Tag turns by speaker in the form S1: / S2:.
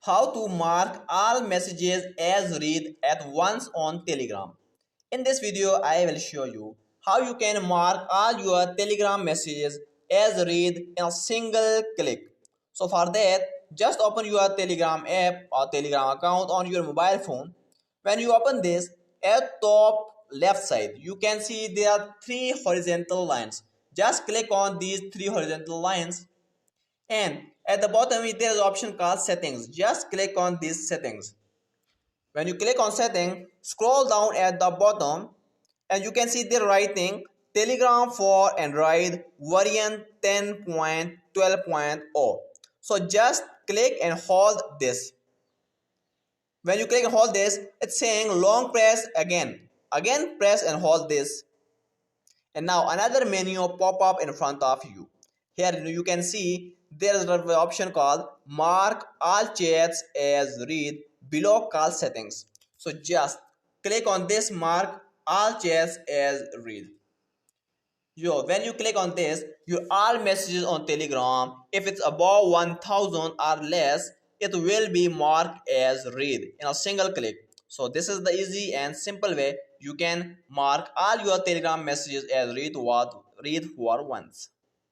S1: How to mark all messages as read at once on Telegram. In this video, I will show you how you can mark all your Telegram messages as read in a single click. So for that, just open your Telegram app or Telegram account on your mobile phone. When you open this, at top left side, you can see there are three horizontal lines. Just click on these three horizontal lines, and at the bottom there is an option called settings. Just click on these settings. When you click on setting, scroll down at the bottom and you can see they're writing Telegram for Android variant 10.12.0. So just click and hold this. When you click and hold this, it's saying long press again. Again press and hold this. And now another menu pop up in front of you. Here you can see there is an option called mark all chats as read below call settings. So just click on this mark all chats as read. When you click on this, your all messages on Telegram, if it's above 1000 or less, it will be marked as read in a single click. So this is the easy and simple way you can mark all your Telegram messages as read for once.